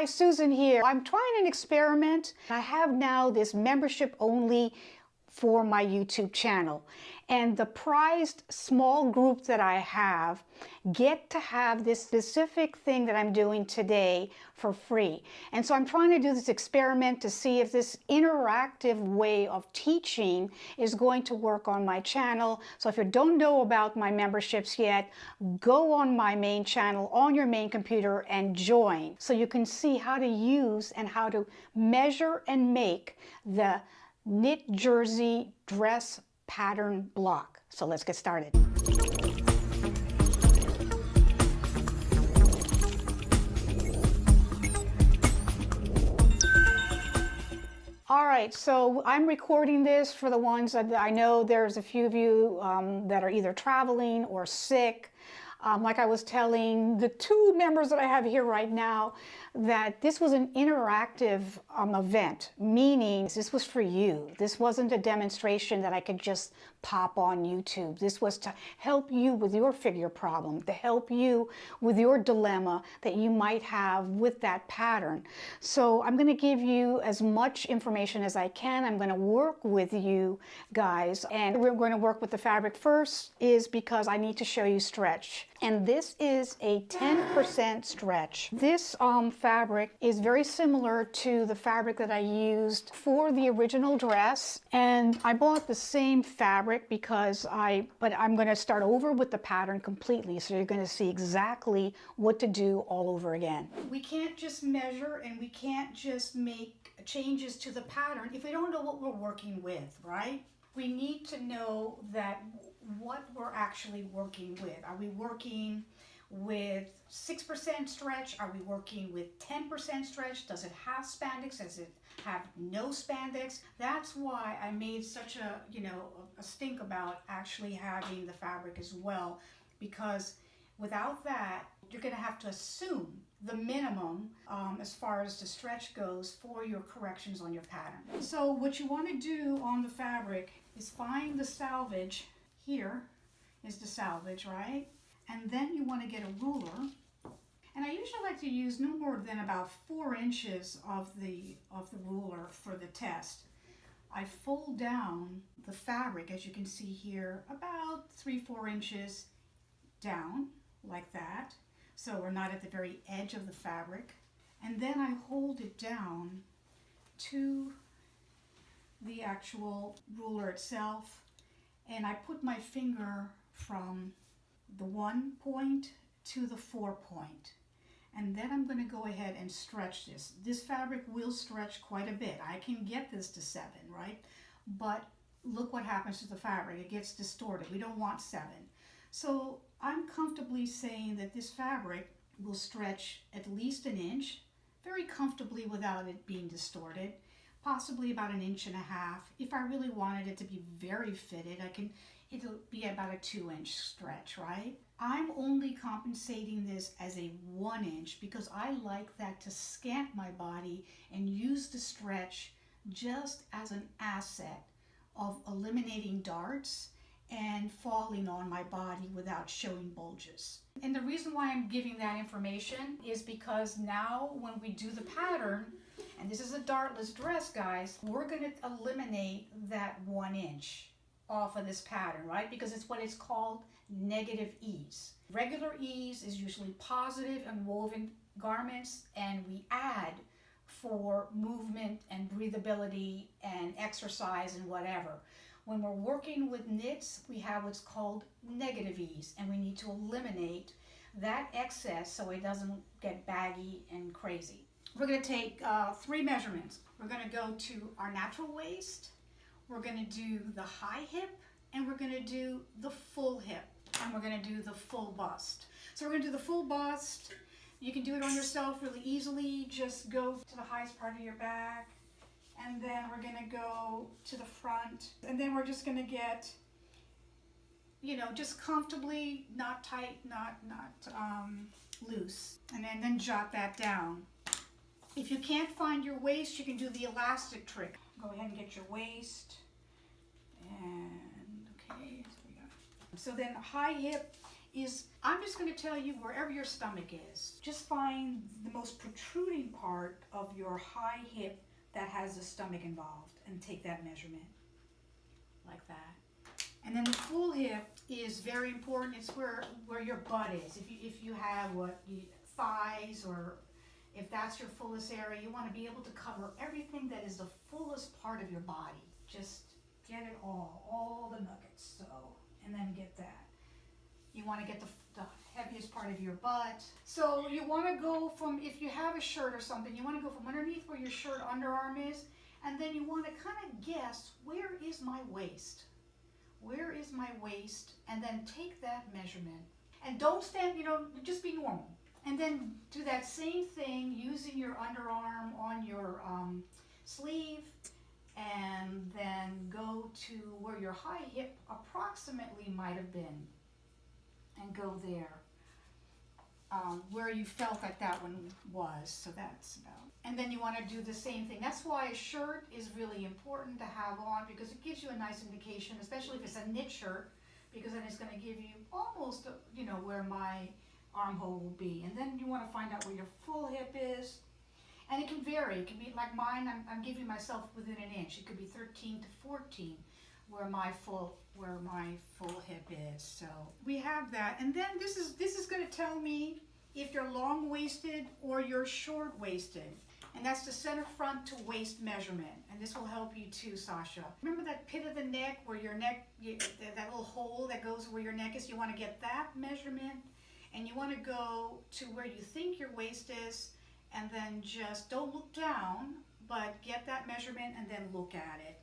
Hi, Susan here. I'm trying an experiment. I have now this membership only for my YouTube channel. And the prized small group that I have get to have this specific thing that I'm doing today for free. And so I'm trying to do this experiment to see if this interactive way of teaching is going to work on my channel. So if you don't know about my memberships yet, go on my main channel on your main computer and join so you can see how to use and how to measure and make the knit jersey dress pattern block. So let's get started. All right, so I'm recording this for the ones that I know there's a few of you that are either traveling or sick. Like I was telling the two members that I have here right now, that this was an interactive event, meaning this was for you. This wasn't a demonstration that I could just pop on YouTube. This was to help you with your figure problem, to help you with your dilemma that you might have with that pattern. So I'm going to give you as much information as I can. I'm going to work with you guys, and we're going to work with the fabric first is because I need to show you stretch. And this is a 10% stretch. This fabric is very similar to the fabric that I used for the original dress. And I bought the same fabric because but I'm going to start over with the pattern completely. So you're going to see exactly what to do all over again. We can't just measure and we can't just make changes to the pattern if we don't know what we're working with, right? We need to know that what we're actually working with. Are we working with 6% stretch? Are we working with 10% stretch? Does it have spandex? Does it have no spandex? That's why I made such a stink about actually having the fabric as well, because without that, you're going to have to assume the minimum as far as the stretch goes for your corrections on your pattern. So what you want to do on the fabric is find the selvage. Here is the selvage, right? And then you want to get a ruler. And I usually like to use no more than about 4 inches of the ruler for the test. I fold down the fabric, as you can see here, about 3-4 inches down like that. So we're not at the very edge of the fabric. And then I hold it down to the actual ruler itself. And I put my finger from the 1 point to the 4 point. And then I'm going to go ahead and stretch this. This fabric will stretch quite a bit. I can get this to 7, right? But look what happens to the fabric. It gets distorted. We don't want 7. So I'm comfortably saying that this fabric will stretch at least 1 inch, very comfortably without it being distorted. Possibly about 1.5 inches. If I really wanted it to be very fitted, it'll be about a 2-inch stretch, right? I'm only compensating this as a 1 inch because I like that to scant my body and use the stretch just as an asset of eliminating darts and falling on my body without showing bulges. And the reason why I'm giving that information is because now when we do the pattern, and this is a dartless dress, guys, we're going to eliminate that 1 inch off of this pattern, right? Because it's what it's called negative ease. Regular ease is usually positive and woven garments, and we add for movement and breathability and exercise and whatever. When we're working with knits, we have what's called negative ease, and we need to eliminate that excess so it doesn't get baggy and crazy. We're going to take 3 measurements. We're going to go to our natural waist, we're going to do the high hip, and we're going to do the full hip, and we're going to do the full bust. So we're going to do the full bust. You can do it on yourself really easily. Just go to the highest part of your back, and then we're going to go to the front, and then we're just going to get, just comfortably, not tight, not loose, and then jot that down. If you can't find your waist, you can do the elastic trick. Go ahead and get your waist, and okay, so we got. So then high hip is, I'm just going to tell you wherever your stomach is. Just find the most protruding part of your high hip that has the stomach involved and take that measurement like that. And then the full hip is very important. It's where your butt is. If you have thighs, or if that's your fullest area, you want to be able to cover everything that is the fullest part of your body. Just get it all the nuggets. So, and then get that. You want to get the heaviest part of your butt. So you want to go from, if you have a shirt or something, you want to go from underneath where your shirt underarm is, and then you want to kind of guess, where is my waist? Where is my waist? And then take that measurement. And don't stand, just be normal. And then do that same thing using your underarm on your sleeve, and then go to where your high hip approximately might have been, and go there where you felt like that one was. So that's about. And then you want to do the same thing. That's why a shirt is really important to have on, because it gives you a nice indication, especially if it's a knit shirt, because then it's going to give you almost, where my armhole will be. And then you want to find out where your full hip is. And it can vary. It can be like mine, I'm giving myself within an inch. It could be 13 to 14 where my full hip is. So we have that. And then this is going to tell me if you're long-waisted or you're short-waisted. And that's the center front to waist measurement. And this will help you too, Sasha. Remember that pit of the neck where your neck, that little hole that goes where your neck is? You want to get that measurement, and you want to go to where you think your waist is, and then just don't look down, but get that measurement and then look at it.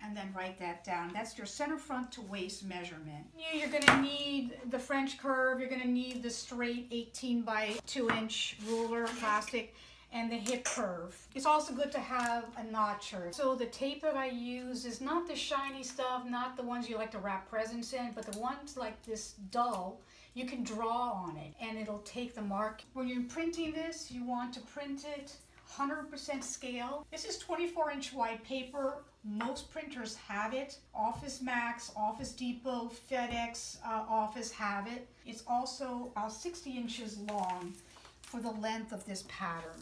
And then write that down. That's your center front to waist measurement. You're going to need the French curve. You're going to need the straight 18 by 2 inch ruler, plastic, and the hip curve. It's also good to have a notcher. So the tape that I use is not the shiny stuff, not the ones you like to wrap presents in, but the ones like this dull. You can draw on it and it'll take the mark. When you're printing this, you want to print it 100% scale. This is 24-inch wide paper. Most printers have it. Office Max, Office Depot, FedEx Office have it. It's also about 60 inches long for the length of this pattern.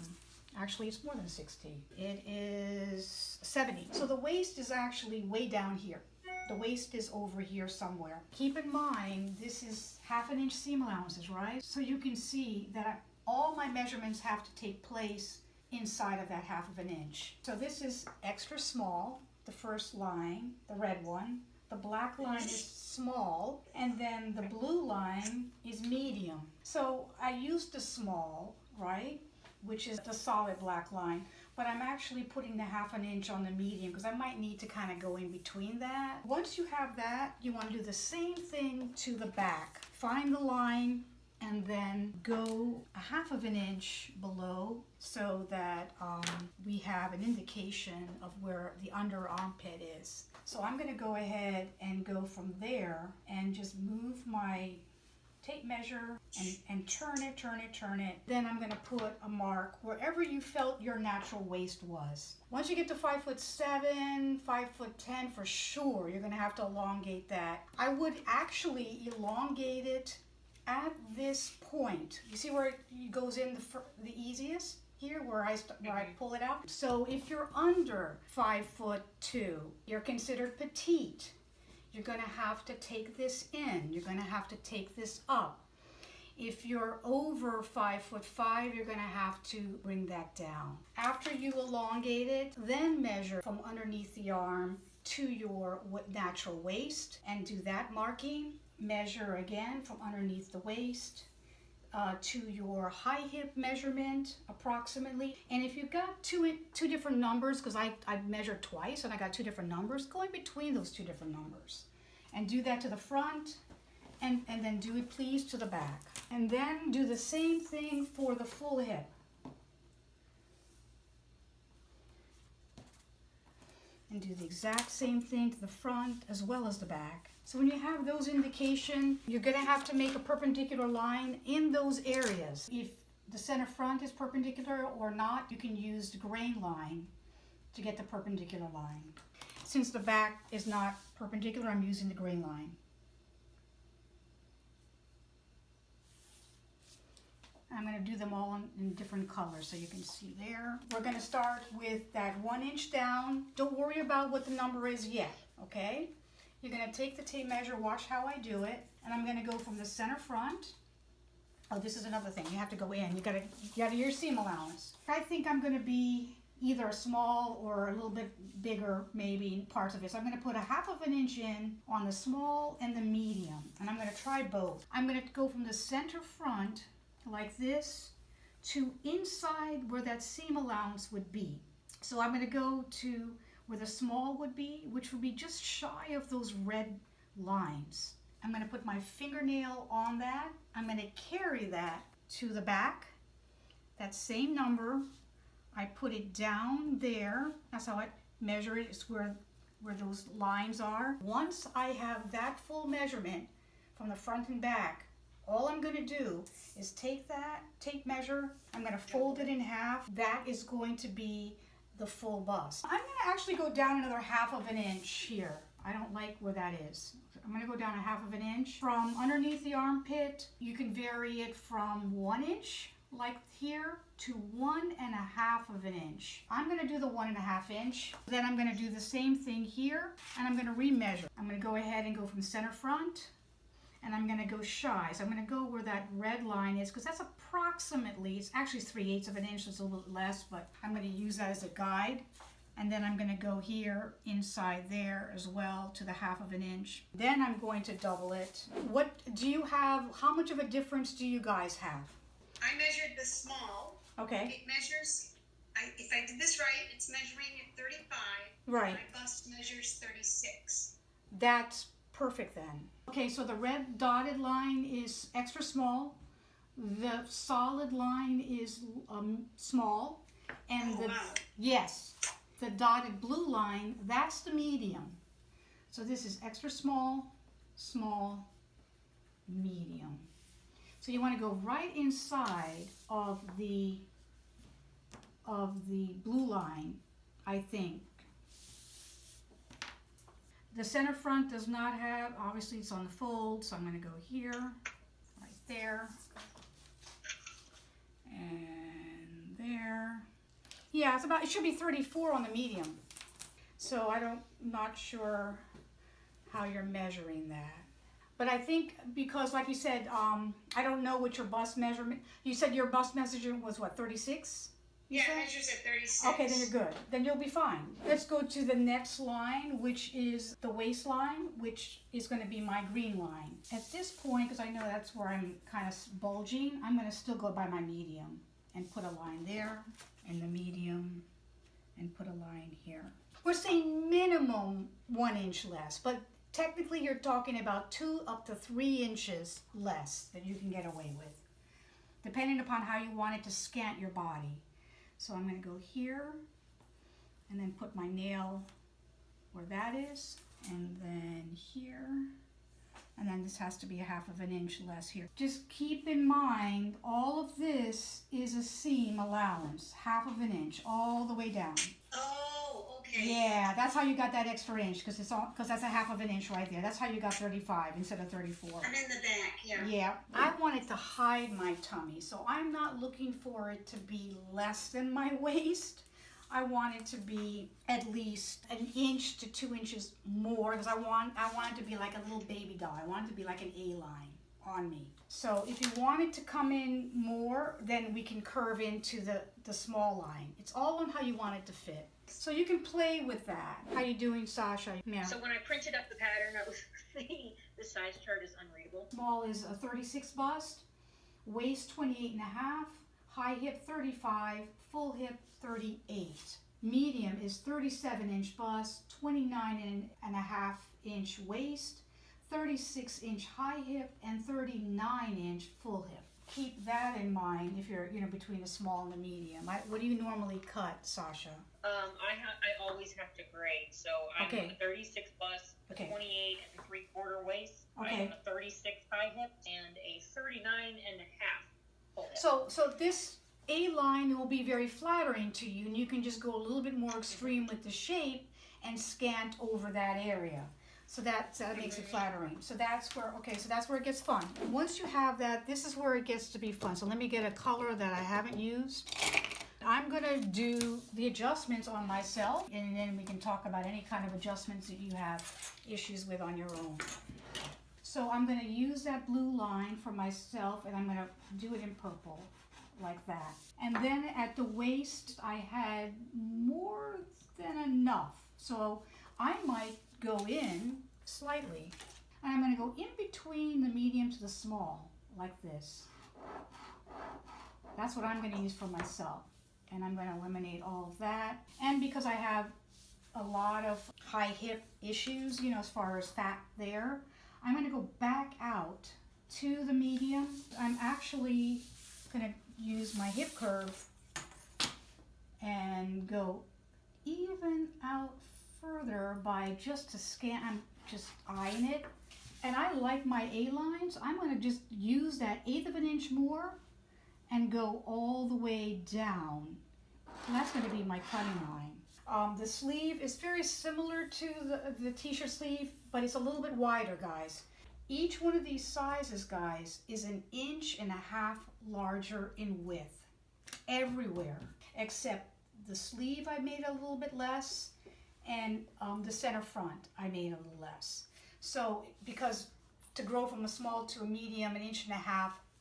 Actually, it's more than 60. It is 70. So the waist is actually way down here. The waist is over here somewhere. Keep in mind, this is 1/2 inch seam allowances, right? So you can see that all my measurements have to take place inside of that 1/2 inch. So this is extra small, the first line, the red one. The black line is small, and then the blue line is medium. So I used the small, right, which is the solid black line, but I'm actually putting the 1/2 inch on the medium because I might need to kind of go in between that. Once you have that, you want to do the same thing to the back. Find the line and then go 1/2 inch below so that we have an indication of where the under armpit is. So I'm going to go ahead and go from there and just move my tape measure and turn it. Then I'm going to put a mark wherever you felt your natural waist was. Once you get to 5'7", 5'10", for sure, you're going to have to elongate that. I would actually elongate it at this point. You see where it goes in the easiest? Here where I pull it out. So if you're under 5'2", you're considered petite. You're going to have to take this in. You're going to have to take this up. If you're over 5'5", you're going to have to bring that down. After you elongate it, then measure from underneath the arm to your natural waist and do that marking. Measure again from underneath the waist to your high hip measurement approximately. And if you've got two different numbers, because I measured twice and I got 2 different numbers, go in between those 2 different numbers and do that to the front, and then do it please to the back. And then do the same thing for the full hip. And do the exact same thing to the front as well as the back. So when you have those indications, you're going to have to make a perpendicular line in those areas. If the center front is perpendicular or not, you can use the grain line to get the perpendicular line. Since the back is not perpendicular, I'm using the grain line. I'm going to do them all in different colors so you can see there. We're going to start with that 1 inch down. Don't worry about what the number is yet, okay? You're going to take the tape measure, watch how I do it, and I'm going to go from the center front. Oh, this is another thing. You have to go in. You got to do your seam allowance. I think I'm going to be either a small or a little bit bigger, maybe, parts of it. So I'm going to put a 1/2 inch in on the small and the medium, and I'm going to try both. I'm going to go from the center front like this to inside where that seam allowance would be. So I'm going to go to where the small would be, which would be just shy of those red lines. I'm going to put my fingernail on that. I'm going to carry that to the back. That same number, I put it down there. That's how I measure it. It's where those lines are. Once I have that full measurement from the front and back, all I'm going to do is take that tape measure. I'm going to fold it in half. That is going to be the full bust. I'm going to actually go down another 1/2 inch here. I don't like where that is. I'm going to go down a 1/2 inch. From underneath the armpit, you can vary it from 1 inch, like here, to 1.5 inch. I'm going to do the 1.5 inch. Then I'm going to do the same thing here, and I'm going to remeasure. I'm going to go ahead and go from center front, and I'm going to go shy. So I'm going to go where that red line is, because that's approximately, it's actually 3/8 inch, so it's a little less, but I'm going to use that as a guide. And then I'm going to go here inside there as well to the 1/2 inch. Then I'm going to double it. What do you have? How much of a difference do you guys have? I measured the small. Okay. It measures, if I did this right, it's measuring at 35. Right. My bust measures 36. That's perfect then. Okay, so the red dotted line is extra small. The solid line is small. And Oh, wow. Yes. The dotted blue line, that's the medium. So this is extra small, small, medium. So you want to go right inside of the blue line, I think. The center front does not have, obviously it's on the fold, so I'm going to go here, right there, and there. Yeah, it should be 34 on the medium. So not sure how you're measuring that. But I think because, like you said, I don't know what your bust measurement, you said your bust measurement was what, 36? Yeah, it measures at 36. Okay, then you're good. Then you'll be fine. Let's go to the next line, which is the waistline, which is going to be my green line. At this point, because I know that's where I'm kind of bulging, I'm going to still go by my medium and put a line there, and the medium, and put a line here. We're saying minimum 1 inch less, but technically you're talking about 2 up to 3 inches less that you can get away with, depending upon how you want it to scant your body. So I'm going to go here, and then put my nail where that is, and then here, and then this has to be a 1/2 inch less here. Just keep in mind, all of this is a seam allowance, 1/2 inch, all the way down. Oh, okay. Yeah, that's how you got that extra inch, because that's a 1/2 inch right there. That's how you got 35 instead of 34. And in the back, yeah. Yeah, I want it to hide my tummy, so I'm not looking for it to be less than my waist. I want it to be at least 1 inch to 2 inches more, because I want it to be like a little baby doll. I want it to be like an A-line on me. So if you want it to come in more, then we can curve into the small line. It's all on how you want it to fit. So you can play with that. How you doing, Sasha? Yeah. So when I printed up the pattern, I was thinking the size chart is unreadable. Small is a 36 bust, waist 28.5, high hip 35, full hip 38. Medium is 37 inch bust, 29.5 inch waist, 36 inch high hip, and 39 inch full hip. Keep that in mind if you're, between the small and the medium. What do you normally cut, Sasha? I always have to grade. So I'm Okay. a 36 bust, a Okay. 28 3/4 waist. Okay. I am a 36 high hip and a 39.5 full hip. So this A-line will be very flattering to you, and you can just go a little bit more extreme with the shape and scant over that area. So that makes it flattering. So that's where, okay, so that's where it gets fun. Once you have that, this is where it gets to be fun. So let me get a color that I haven't used. I'm gonna do the adjustments on myself, and then we can talk about any kind of adjustments that you have issues with on your own. So I'm gonna use that blue line for myself, and I'm gonna do it in purple, like that. And then at the waist, I had more than enough. So I might go in slightly, and I'm going to go in between the medium to the small, like this. That's what I'm going to use for myself, and I'm going to eliminate all of that. And because I have a lot of high hip issues, you know, as far as fat there, I'm going to go back out to the medium. I'm actually going to use my hip curve and go even out further by just a scan. I'm just eyeing it, and I like my A-lines. I'm going to just use that 1/8 of an inch more and go all the way down. And that's going to be my cutting line. The sleeve is very similar to the t-shirt sleeve, but it's a little bit wider, guys. Each one of these sizes, guys, is 1.5 inches larger in width everywhere, except the sleeve I made a little bit less, and the center front I made a little less. So because to grow from a small to a medium, 1.5 inches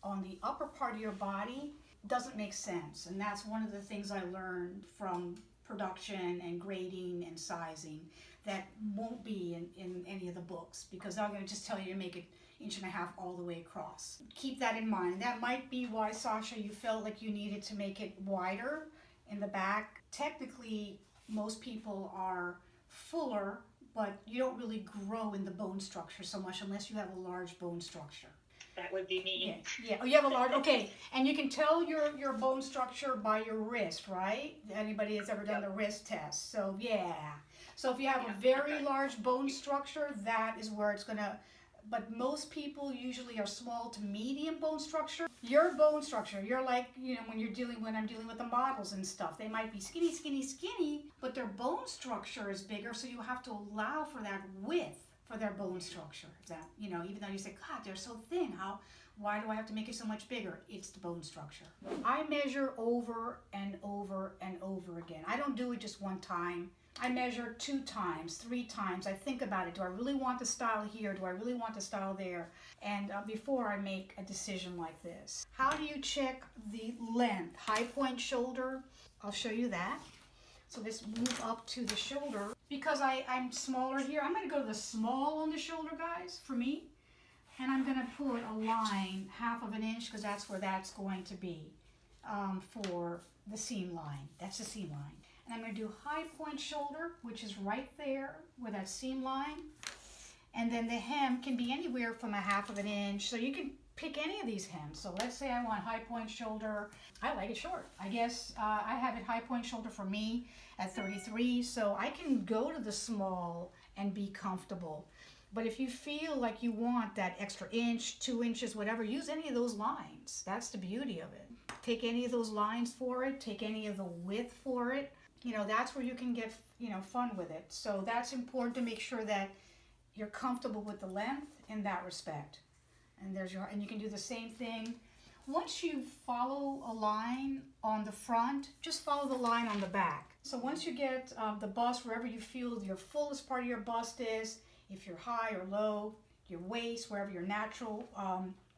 on the upper part of your body doesn't make sense. And that's one of the things I learned from production and grading and sizing that won't be in any of the books, because I'm going to just tell you to make it 1.5 inches all the way across. Keep that in mind. That might be why, Sasha, you felt like you needed to make it wider in the back. Technically, most people are fuller, but you don't really grow in the bone structure so much unless you have a large bone structure. That would be me. Yeah. Oh, you have a large, okay. And you can tell your bone structure by your wrist, right? Anybody that's ever done the wrist test. So, yeah. So if you have a very large bone structure, that is where it's gonna, but most people usually are small to medium bone structure. Your bone structure, you're like, you know, when I'm dealing with the models and stuff, they might be skinny, skinny, skinny, but their bone structure is bigger, so you have to allow for that width for their bone structure. That, you know, even though you say, God, they're so thin, why do I have to make it so much bigger? It's the bone structure. I measure over and over and over again. I don't do it just one time. I measure 2 times, 3 times. I think about it. Do I really want the style here? Do I really want the style there? And before I make a decision like this. How do you check the length? High point shoulder, I'll show you that. So let's move up to the shoulder. Because I'm smaller here, I'm going to go to the small on the shoulder, guys, for me. And I'm going to put a line, 1/2 inch, because that's where that's going to be for the seam line. That's the seam line. And I'm going to do high point shoulder, which is right there where that seam line. And then the hem can be anywhere from 1/2 inch. So you can pick any of these hems. So let's say I want high point shoulder. I like it short. I guess I have it high point shoulder for me at 33. So I can go to the small and be comfortable. But if you feel like you want that extra inch, 2 inches, whatever, use any of those lines. That's the beauty of it. Take any of those lines for it. Take any of the width for it. You know, that's where you can get, you know, fun with it. So that's important to make sure that you're comfortable with the length in that respect. And and you can do the same thing. Once you follow a line on the front, just follow the line on the back. So once you get the bust, wherever you feel your fullest part of your bust is, if you're high or low, your waist, wherever your natural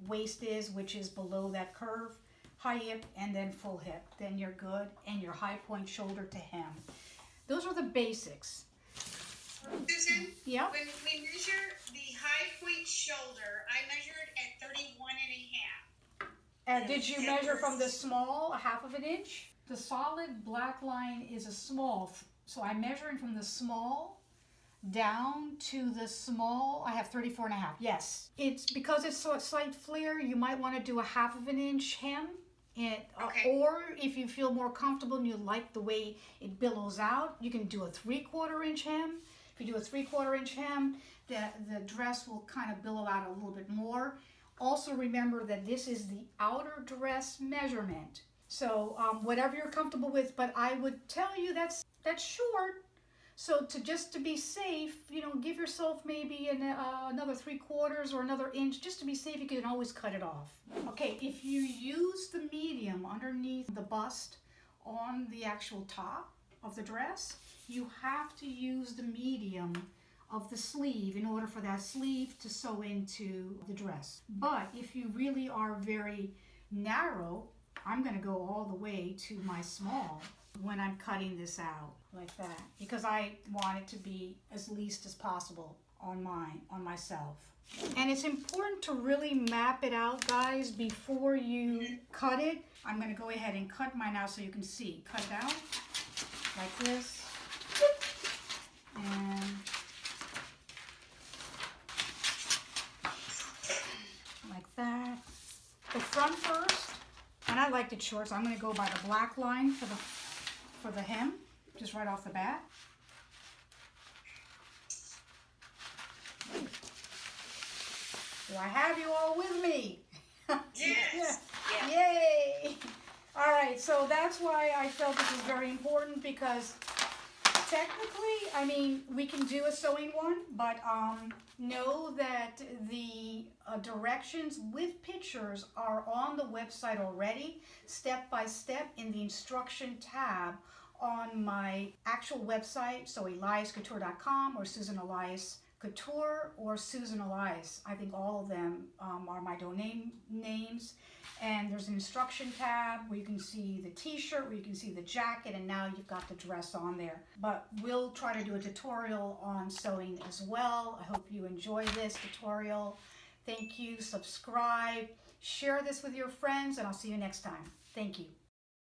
waist is, which is below that curve, high hip and then full hip, then you're good. And your high point shoulder to hem. Those are the basics. Susan? Yeah? When we measure the high point shoulder, I measured at 31.5. Did you measure from the small, 1/2 inch? The solid black line is a small, so I'm measuring from the small down to the small. I have 34.5. Yes, it's because it's so a slight flare. You might want to do a 1/2 inch hem. Okay. Or if you feel more comfortable and you like the way it billows out, you can do a 3/4 inch hem. If you do a 3/4 inch hem, the dress will kind of billow out a little bit more. Also remember that this is the outer dress measurement. So whatever you're comfortable with, but I would tell you that's short, So just to be safe, give yourself maybe another 3/4 or another inch, just to be safe. You can always cut it off. Okay, if you use the medium underneath the bust on the actual top of the dress, you have to use the medium of the sleeve in order for that sleeve to sew into the dress. But if you really are very narrow, I'm going to go all the way to my small when I'm cutting this out like that, because I want it to be as least as possible on myself. And it's important to really map it out, guys, before you cut it. I'm going to go ahead and cut mine out so you can see. Cut down like this. And like that. The front first, and I liked it short, so I'm going to go by the black line for the hem, just right off the bat. Do I have you all with me? Yes. Yeah. Yay! All right, so that's why I felt this was very important, because technically, I mean, we can do a sewing one, but know that the directions with pictures are on the website already, step by step in the instruction tab on my actual website, so eliascouture.com or Susan Elias Couture or Susan Elias. I think all of them are my domain names. And there's an instruction tab where you can see the t-shirt, where you can see the jacket, and now you've got the dress on there. But we'll try to do a tutorial on sewing as well. I hope you enjoy this tutorial. Thank you. Subscribe, share this with your friends, and I'll see you next time. Thank you.